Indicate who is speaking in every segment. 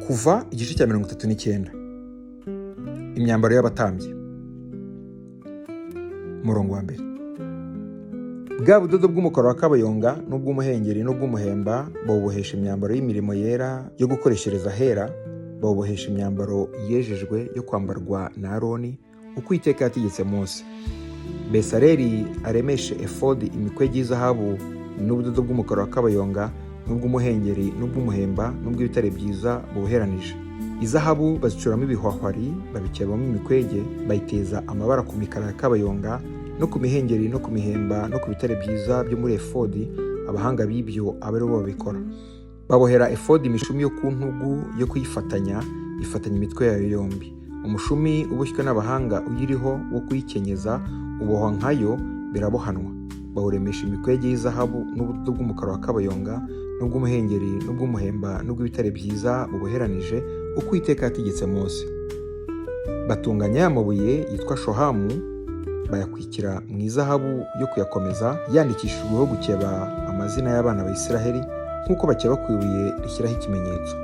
Speaker 1: Kuva igice cya 39. Imyambaro y'abatambyi. Murongo wa mbere. Bwa budodo bw'umukara wa kabayonga n'ubw'umuhengeri n'ubw'umuhemba bawubohesha imyambaro y'imirimo yera yo gukoreshereza ahera, bawubohesha imyambaro yejejwe yo kwambarwa na Aroni uko Uwiteka yategetse Mose. Besaleli aremeshe efodi imikwege y'izahabu n'ubudodo bw'umukara wa kabayonga n'ubw'umuhengeri n'ubw'umuhemba n'ubw'ibitare byiza bubuheranije. Izahabu bazicuramo ibihwahwari, babikebamo imikwege, bayiteza amabara ku mikara ya kabayonga no ku mihengeri no ku mihemba no ku bitare byiza byo muri efodi. Abahanga b'ibyo aba ari bo babikora. Babohera efodi imishumi yo ku ntugu yo kuyifatanya, ifatanya imitwe yayo yombi. Umushumi uboshywe n'abahanga uyiriho wo kuyikenyeza ubohwa nkayo, birabohanwa. Bawuremesha imikwege y'izahabu n'ubudodo bw'umukara wa kabayonga n'ubw'umuhengeri n'ubw'umuhemba n'ubw'ibitare byiza bubuheranije uko Uwiteka yategetse Mose. Batunganya ya mabuye yitwa shohamu, bayakwikira mu izahabu yo kuyakomeza, yandikishijweho gukeba amazina y'abana ba Isiraheli nk'uko bakeba ku ibuye rishyiraho ikimenyetso.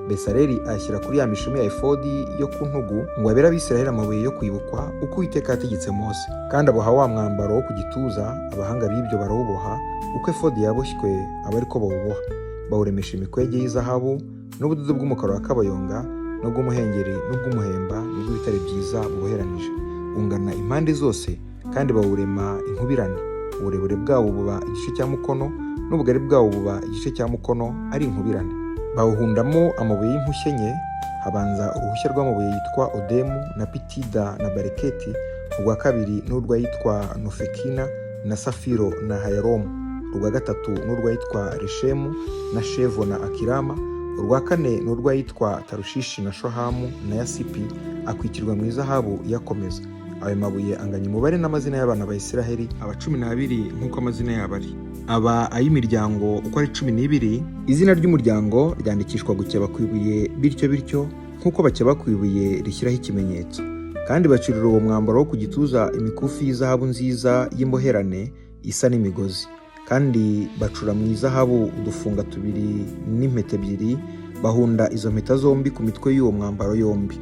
Speaker 1: Besaleli ayashyira kuri ya mishumi ya efodi yo ku ntugu ngo abere Abisiraheli amabuye yo kwibukwa uko Uwiteka yategetse Mose. Kandi aboha wa mwambaro wo ku gituza, abahanga b'ibyo barawuboha uko efodi yaboshywe aba ariko bawuboha. Bawuremesha imikwege y'izahabu n'ubudodo bw'umukara wa kabayonga n'ubw'umuhengeri n'ubw'umuhemba n'ubw'ibitare byiza bubuheranije. Ungana impande zose kandi bawurema inkubirane. Uburebure bwawo buba igice cya mukono n'ubugari bwawo buba igice cya mukono ari inkubirane. Bawuhundamo amabuye y'impushye enye. Habanza uruhushya rw'amabuye yitwa odemu na pitida na bareketi. Urwa kabiri n'urwayitwa nofekina na safiro na hayaromu. Urwa gatatu n'urwayitwa reshemu na shevo na akirama. Urwa kane n'urwayitwa tarushishi na shohamu na yasipi, akwikirwa mu izahabu iyakomeza. Ayo mabuye anganya umubare n'amazina y'abana ba Isiraheli aba 12 nk'uko amazina yabo ari. Aba ay'imiryango uko ari 12. Izina ry'umuryango ryandikishwa gukeba ku ibuye bityo nk'uko bakeba ku ibuye rishyiraho ikimenyetso. Kandi bacurira uwo mwambaro wo ku gituza imikufi y'izahabu nziza y'imboherane isa n'imigozi. Kandi bacura mu izahabu udufunga 2 n'impeta 2. Bahunda izo mpeta zombi ku mitwe y'uwo mwambaro yombi.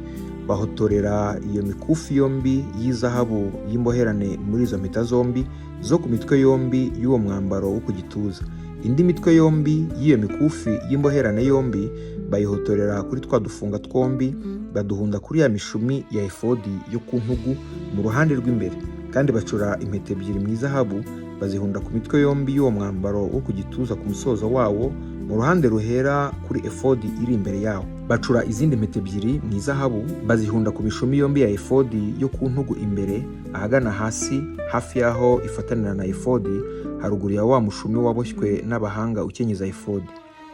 Speaker 1: Bahotorera iyo mikufi yombi y'izahabu y'imboherane muri izo mpeta zombi zo ku mitwe yombi y'uwo mwambaro wo ku gituza. Indi mitwe yombi y'iyo mikufi y'imboherane yombi bayihotorera kuri twa dufunga twombi, baduhunda kuri ya mishumi ya efodi yo ku ntugu mu ruhande rw'imbere. Kandi bacura impeta 2 mu izahabu, bazihunda ku mitwe yombi y'uwo mwambaro wo ku gituza ku musozo wawo mu ruhande ruhera kuri efodi iri imbere yawo. Bacura izindi mpeta 2 mu izahabu, bazihunda ku mishumi yombi ya efodi yo ku ntugu imbere, ahagana hasi hafi yaho ifatanira na efodi, haruguru ya wa mushumi waboshywe n'abahanga ukenyeza efodi.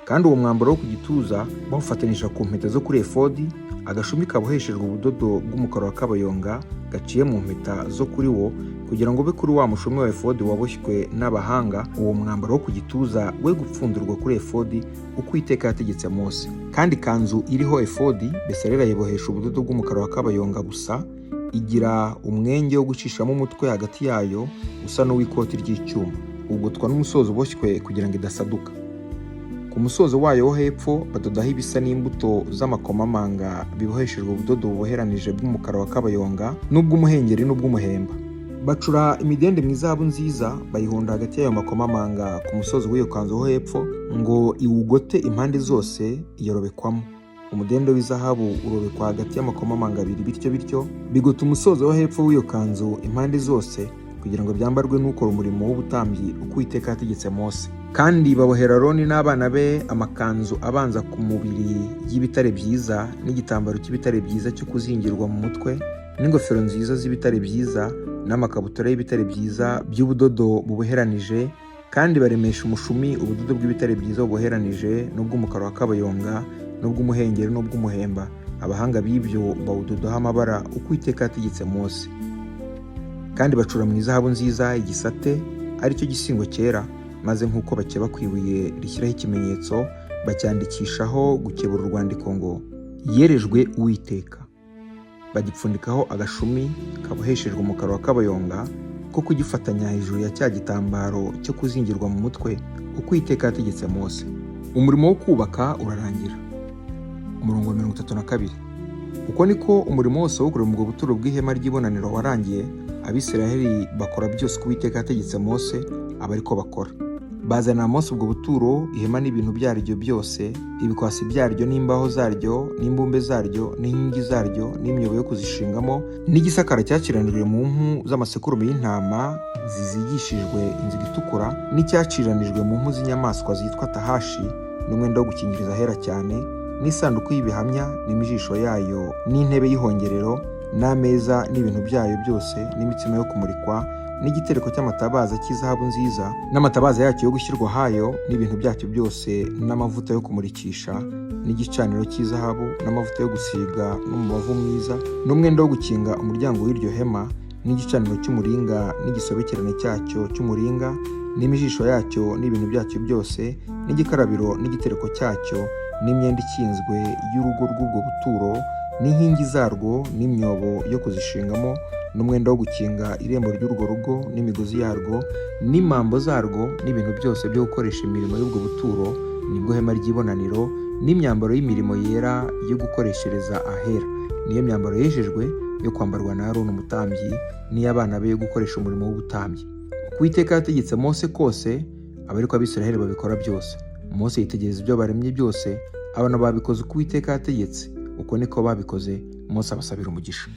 Speaker 1: Kandi uwo mwambaro wo ku gituza bawufatanyisha ku mpeta zo kuri efodi, agashumi kaboheshejwe ubudodo bw'umukara wa kabayonga gaciye mu mpeta zo kuri wo, kugira ngo ube kuri wa mushumi wa efodi waboshywe n'abahanga. Uwo mwambaro wo ku gituza we gupfundurwa kuri efodi uko Uwiteka yategetse Mose. Kandi kanzu iriho efodi Besaleli ayibohesha ubudodo bw'umukara wa kabayonga gusa, igira umwenge wo gucishamo umutwe hagati yayo usa n'uw'ikoti ry'icyuma, ugotwa n'umusozo uboshywe kugira ngo idasaduka. Ku musozo wayo wo hepfo badodaho ibisa n'imbuto z'amakomamanga biboheshejwe ubudodo buboheranije bw'umukara wa kabayonga n'ubw'umuhengeri n'ubw'umuhemba. Bacura imidende mu izahabu nziza, bayihunda hagati y'ayo makomamanga ku musozo w'iyo kanzu ho hepfo ngo iwugote impande zose iyarobekwamo. Umudende w'izahabu urobekwa hagati y'amakomamanga 2 bityo bigota umusozo wo hepfo w'iyo kanzu impande zose, kugira ngo byambarwe n'ukora umurimo w'ubutambyi uko Uwiteka yategetse Mose. Kandi babohera Aroni n'abana be amakanzu abanza ku mubiri y'ibitare byiza n'igitambaro cy'ibitare byiza cyo kuzingirwa mu mutwe n'ingofero nziza z'ibitare byiza n'amakabutura y'ibitare byiza by'ubudodo bubuheranije. Kandi baremesha umushumi ubudodo bw'ibitare byiza bubuheranije n'ubw'umukara wa kabayonga n'ubw'umuhengeri n'ubw'umuhemba. Abahanga b'ibyo bawudodaho amabara uko Uwiteka yategetse Mose. Kandi bacura mu izahabu nziza igisate aricyo gisingo cyera, maze nk'uko bakeba ku ibuye rishyiraho ikimenyetso bacyandikishaho gukebura urwandiko ngo yerejwe Uwiteka. Bagipfundikaho agashumi kaboheshejwe umukara wa kabayonga ko kugifatanya hejuru ya cya gitambaro cyo kuzingirwa mu mutwe uko Uwiteka yategetse Mose. Umurimo wo kubaka urarangira. umurongo wa 32. Uko niko umurimo wose wo kurema ubwo buturo bw'ihema ry'ibonaniro warangiye. Abisiraheli bakora byose uko Uwiteka yategetse Mose, aba ariko bakora. Bazanira Mose ubwo buturo, ihema n'ibintu byaryo byose, ibikwasi byaryo n'imbaho zaryo n'imbumbe zaryo n'inkingi zaryo n'imyobo yo kuzishingamo, n'igisakara cyaciranijwe mu mpu z'amasekurume y'intama zizigishijwe inziga itukura, n'icyaciranijwe mu mpu z'inyamaswa zitwa tahashi, n'umwenda wo gukingiriza ahera cyane, n'isanduku y'ibihamya n'imijisho yayo, n'intebe y'ihongerero, n'ameza n'ibintu byayo byose, n'imitsima yo kumurikwa, n'igitereko cy'amatabaza cy'izahabu nziza, n'amatabaza yacyo yo gushyirwa hayo n'ibintu byacyo byose, n'amavuta yo kumurikisha, n'igicaniro cy'izahabu, n'amavuta yo gusiga n'umubavu mwiza, n'umwenda wo gukinga umuryango w'iryo hema, n'igicaniro cy'umuringa n'igisobekerane cyacyo cy'umuringa, n'imijisho yacyo n'ibintu byacyo byose, n'igikarabiro n'igitereko cyacyo, n'imyenda ikinzwe y'urugo rw'ubwo buturo, n'inkingi zarwo n'imyobo yo kuzishingamo, n'umwenda wo gukinga irembo ry'urwo rugo n'imigozi yarwo, n'imambo zarwo, n'ibintu byose byo gukoresha imirimo y'ubwo buturo, nibwo hema ry'ibonaniro, n'imyambaro y'imirimo yera yo gukoreshereza ahera. Niyo myambaro yejejwe yo kwambarwa na Aroni umutambyi n'iy'abana be yo gukoresha umurimo w'ubutambyi. Uko Uwiteka yategetse Mose kose, aba ariko Abisiraheli babikora byose. Mose yitegereza ibyo baremye byose, abana babikoze uko Uwiteka yategetse. Uko niko babikoze. Mose abasabira umugisha.